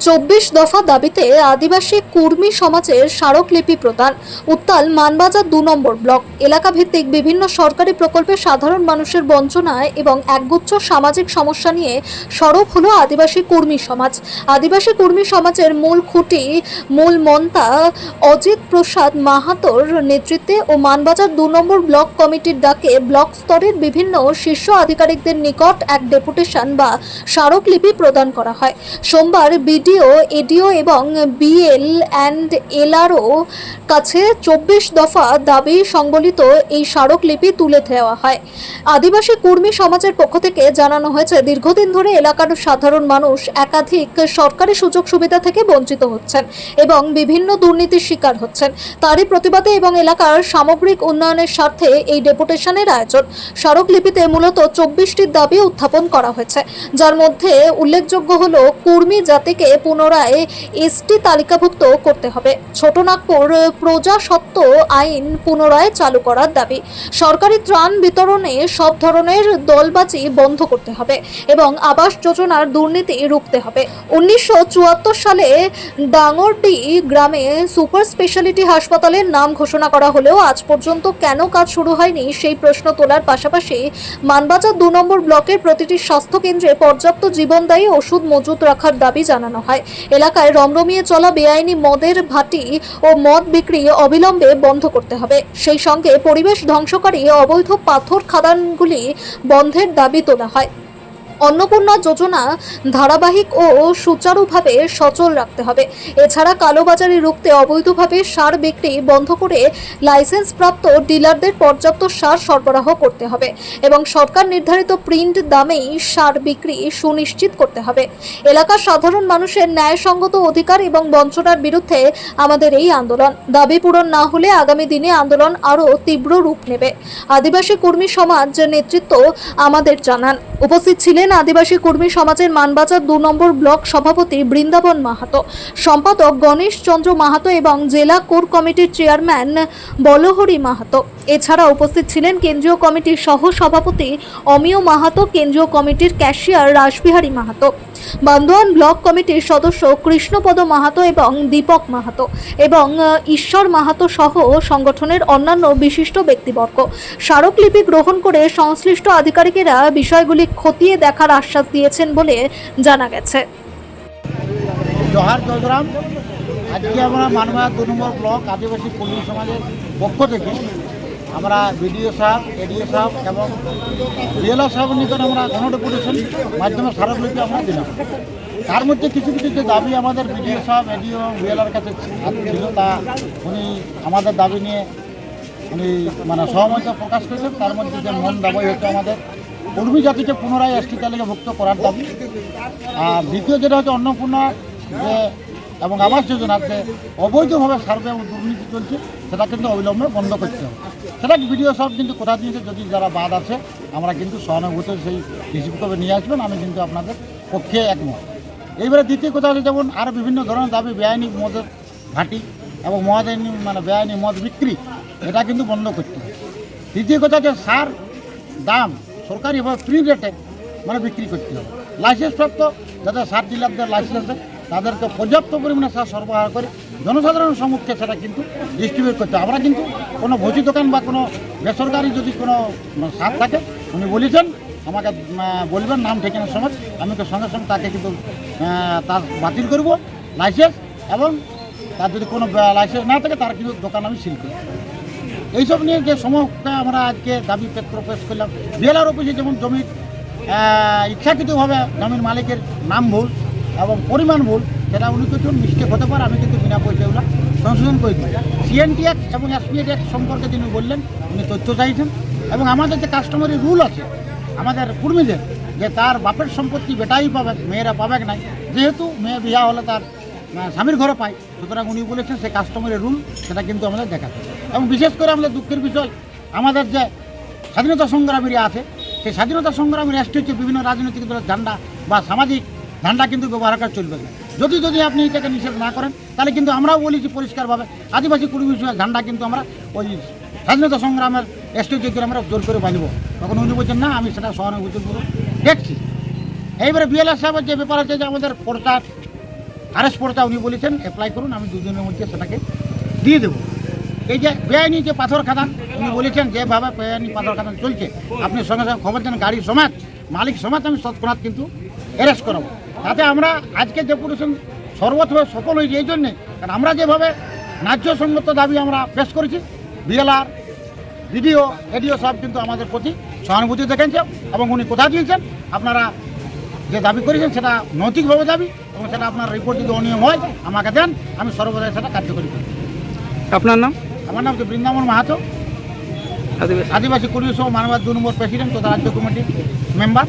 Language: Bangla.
২৪ দফা দাবিতে আদিবাসী কুর্মী সমাজের স্মারকলিপি প্রদান। উত্তাল মানবাজার ২ নম্বর ব্লক এলাকা ভিত্তিক বিভিন্ন সরকারি প্রকল্পে সাধারণ মানুষের বঞ্চনায় এবং একগুচ্ছ সামাজিক সমস্যা নিয়ে সরব হলো আদিবাসী কুর্মী সমাজ। আদিবাসী কুর্মী সমাজের মূল খুঁটি মূল মন্তা অজিত প্রসাদ মাহাতোর নেতৃত্বে ও মানবাজার ২ নম্বর ব্লক কমিটির ডাকে ব্লক স্তরের বিভিন্ন শীর্ষ আধিকারিকদের নিকট এক ডেপুটেশন বা স্মারকলিপি প্রদান করা হয়। সোমবার বিডিও, এডিও এবং বিএল অ্যান্ড এলআরও কাছে ২৪ দফা দাবি সংবলিত এই স্মারকলিপি তুলে দেওয়া হয়। আদিবাসী কুর্মী সমাজের পক্ষ থেকে জানানো হয়েছে, দীর্ঘদিন ধরে এলাকার সাধারণ মানুষ একাধিক সরকারি সুযোগ সুবিধা থেকে বঞ্চিত হচ্ছেন এবং বিভিন্ন দুর্নীতির শিকার হচ্ছেন। তারই প্রতিবাদে এবং এলাকার সামগ্রিক উন্নয়নের স্বার্থে এই ডেপুটেশনের আয়োজন। স্মারকলিপিতে মূলত ২৪টি দাবি উত্থাপন করা হয়েছে, যার মধ্যে উল্লেখযোগ্য হল কুর্মী জাতিকে পুনরায় এসটি তালিকাভুক্ত করতে হবে, ছোটনাগপুর প্রজাসত্ব আইন পুনরায় চালু করার দাবি, সরকারি ত্রাণ বিতরণে সব ধরনের দলবাজি বন্ধ করতে হবে এবং আবাস যোজনার দুর্নীতি রুখতে হবে। ১৯৭৪ সালে ডাঙ্গরডি গ্রামে সুপার স্পেশালিটি হাসপাতালের নাম ঘোষণা করা হলেও আজ পর্যন্ত কেন কাজ শুরু হয়নি সেই প্রশ্ন তোলার পাশাপাশি মানবাজার ২ নম্বর ব্লকের প্রতিটি স্বাস্থ্য কেন্দ্রে পর্যাপ্ত জীবনদায়ী ওষুধ মজুত রাখার দাবি জানানো হয়। এলাকায় রমরমিয়ে চলা বেআইনি মদের ভাটি ও মদ বিক্রি অবিলম্বে বন্ধ করতে হবে। সেই সঙ্গে পরিবেশ ধ্বংসকারী অবৈধ পাথর খাদানগুলি বন্ধের দাবি তোলা হয়। অন্নপূর্ণা যোজনা ধারাবাহিক ও সুচারুভাবে সচল রাখতে হবে। এছাড়া কালোবাজারি রুখতে অবৈধভাবে সার বিক্রি বন্ধ করে লাইসেন্সপ্রাপ্ত ডিলারদের পর্যাপ্ত সার সরবরাহ করতে হবে এবং সরকার নির্ধারিত প্রিন্ট দামেই সার বিক্রি সুনিশ্চিত করতে হবে। এলাকার সাধারণ মানুষের ন্যায়সঙ্গত অধিকার এবং বঞ্চনার বিরুদ্ধে আমাদের এই আন্দোলন। দাবি পূরণ না হলে আগামী দিনে আন্দোলন আরও তীব্র রূপ নেবে। আদিবাসী কর্মী সমাজ নেতৃত্ব আমাদের জানান। উপস্থিত ছিলেন আদিবাসী কর্মী সমাজের মানবাজার ২ নম্বর ব্লক সভাপতি বৃন্দাবন মাহাতো, সম্পাদক গণেশ চন্দ্র মাহাতো এবং জেলা কোর কমিটির চেয়ারম্যান বলহরি মাহাতো। এছাড়া উপস্থিত ছিলেন কেন্দ্রীয় কমিটির সহ সভাপতি অমিয় মাহাতো, কেন্দ্রীয় কমিটির ক্যাশিয়ার রাসবিহারী মাহাতো, বান্দোয়ান ব্লক কমিটির সদস্য কৃষ্ণপদ মাহাতো এবং দীপক মাহাতো এবং ঈশ্বর মাহাতো সহ সংগঠনের অন্যান্য বিশিষ্ট ব্যক্তিবর্গ। স্মারকলিপি গ্রহণ করে সংশ্লিষ্ট আধিকারিকেরা বিষয়গুলি খতিয়ে দেখার আশ্বাস দিয়েছেন বলে জানা গেছে। জোহার জয়গ্রাম। আজকে আমরা মানবাজার ২ নম্বর ব্লক আদিবাসী কর্মী সমাজের পক্ষ থেকে আমরা বিডিও সাহেব, এডিও সাহেব এবং বিএলআর সাহেবের নিকট আমরা গণডেপুটেশন মাধ্যমে স্মারকলিপি আমরা দিলাম। তার মধ্যে কিছু কিছু যে দাবি আমাদের বিডিও সাহেব, এডিও এবং বিএলআর কাছে ছিল, তা উনি আমাদের দাবি নিয়ে উনি সহমত প্রকাশ করেছেন। তার মধ্যে যে মন দাবি হচ্ছে আমাদের কর্মী জাতিকে পুনরায় এসটি তালিকাভুক্ত করার দাবি। আর দ্বিতীয় যেটা হচ্ছে অন্নপূর্ণা যে এবং আবাস যোজনার যে অবৈধভাবে সার্ভে এবং দুর্নীতি চলছে, সেটা কিন্তু অবিলম্বে বন্ধ করতে হবে। সেটা ভিডিও সব কিন্তু কোথা দিয়েছে, যদি যারা বাদ আছে আমরা কিন্তু সহানুভূতি সেই রিসিভ নিয়ে আসবেন, আমি কিন্তু আপনাদের পক্ষে একমত। এইবারে দ্বিতীয় কথা হচ্ছে যেমন আরও বিভিন্ন ধরনের দাবি, বেআইনি মদের ঘাঁটি এবং বেআইনি মদ বিক্রি, এটা কিন্তু বন্ধ করতে হবে। তৃতীয় কথা হচ্ছে সার দাম সরকারিভাবে ফ্রি রেটে বিক্রি করতে হবে। লাইসেন্সপ্রাপ্ত যাদের সার ডিলারদের লাইসেন্স আছে তাদেরকে পর্যাপ্ত পরিমাণে সার সরবরাহ করে জনসাধারণের সম্মুখে সেটা কিন্তু ডিস্ট্রিবিউট করতে হবে। আমরা কিন্তু কোনো ভোজি দোকান বা কোনো বেসরকারি যদি কোনো সার থাকে, উনি বলেছেন আমাকে বলবেন নাম ঠিকানার সময়, আমি তো সঙ্গে সঙ্গে তাকে কিন্তু তার বাতিল করব লাইসেন্স, এবং তার যদি কোনো লাইসেন্স না থাকে তার কিন্তু দোকান আমি সিল করব। এইসব নিয়ে যে সমস্যা আমরা আজকে দাবি পেশ করলাম। বিএলআর অফিসে যেমন জমির ইচ্ছাকৃতভাবে জমির মালিকের নাম ভুল এবং পরিমাণ ভুল, সেটা উনি কিছু মিস্টেক হতে পারে, আমি কিন্তু বিনা পয়সাগুলো সংশোধন করে দিই। সিএনটি অ্যাক্ট এবং এসপিএ অ্যাক্ট সম্পর্কে তিনি বললেন, উনি তথ্য চাইছেন। এবং আমাদের যে কাস্টমারি রুল আছে আমাদের কর্মীদের, যে তার বাপের সম্পত্তি বেটাই পাবে, মেয়েরা পাবে নাই, যেহেতু মেয়ে বিয়া হলে তার স্বামীর ঘরে পায়, সুতরাং উনি বলেছেন সেই কাস্টমারি রুল সেটা কিন্তু আমাদের দেখাতে। এবং বিশেষ করে আমাদের দুঃখের বিষয়, আমাদের যে স্বাধীনতা সংগ্রামীরা আছে, সেই স্বাধীনতা সংগ্রামী রাষ্ট্র হচ্ছে বিভিন্ন রাজনৈতিক দলের ঝান্ডা বা সামাজিক ঝান্ডা কিন্তু ব্যবহার করা চলবে না। যদি আপনি এটাকে নিষেধ না করেন, তাহলে কিন্তু আমরাও বলেছি পরিষ্কারভাবে আদিবাসী কর্মী ঝান্ডা কিন্তু আমরা ওই স্বাধীনতা সংগ্রামের স্টেজে আমরা জোর করে বাঁধব। তখন উনি বলছেন না, আমি সেটা সহানুভূতিপূর্বক দেখছি। এইবারে বিএলআর সাহেবের যে ব্যাপার আছে যে আমাদের প্রচার আরেস্ট পড়তা উনি বলেছেন অ্যাপ্লাই করুন, আমি 2 দিনের মধ্যে সেটাকে দিয়ে দেবো। এই যে বেআইনি যে পাথর খাদান, উনি বলেছেন যেভাবে বেআইনি পাথর খাদান চলছে, আপনি সঙ্গে সঙ্গে খবর দেন, গাড়ি সমাজ মালিক সমাজ আমি তৎক্ষণাৎ কিন্তু অ্যারেস্ট করাবো। তাতে আমরা আজকে যে পরিশ্রম সর্বতভাবে সফল হয়েছে এই জন্যে, কারণ আমরা যেভাবে ন্যায্যসঙ্গত দাবি আমরা পেশ করেছি, বিএলআর, বিডিও, এডিও সব কিন্তু আমাদের প্রতি সহানুভূতি দেখেছেন এবং উনি কথা দিয়েছেন আপনারা যে দাবি করেছেন সেটা নৈতিকভাবে দাবি, এবং সেটা আপনার রিপোর্ট যদি অনিয়ম হয় আমাকে দেন, আমি সর্বদাই সেটা কার্যকরী করি। আপনার নাম? আমার নাম হচ্ছে বৃন্দাবন মাহাতো, আদিবাসী কর্মী সহ মানবাধিকার 2 নম্বর প্রেসিডেন্ট তথা রাজ্য কমিটির মেম্বার।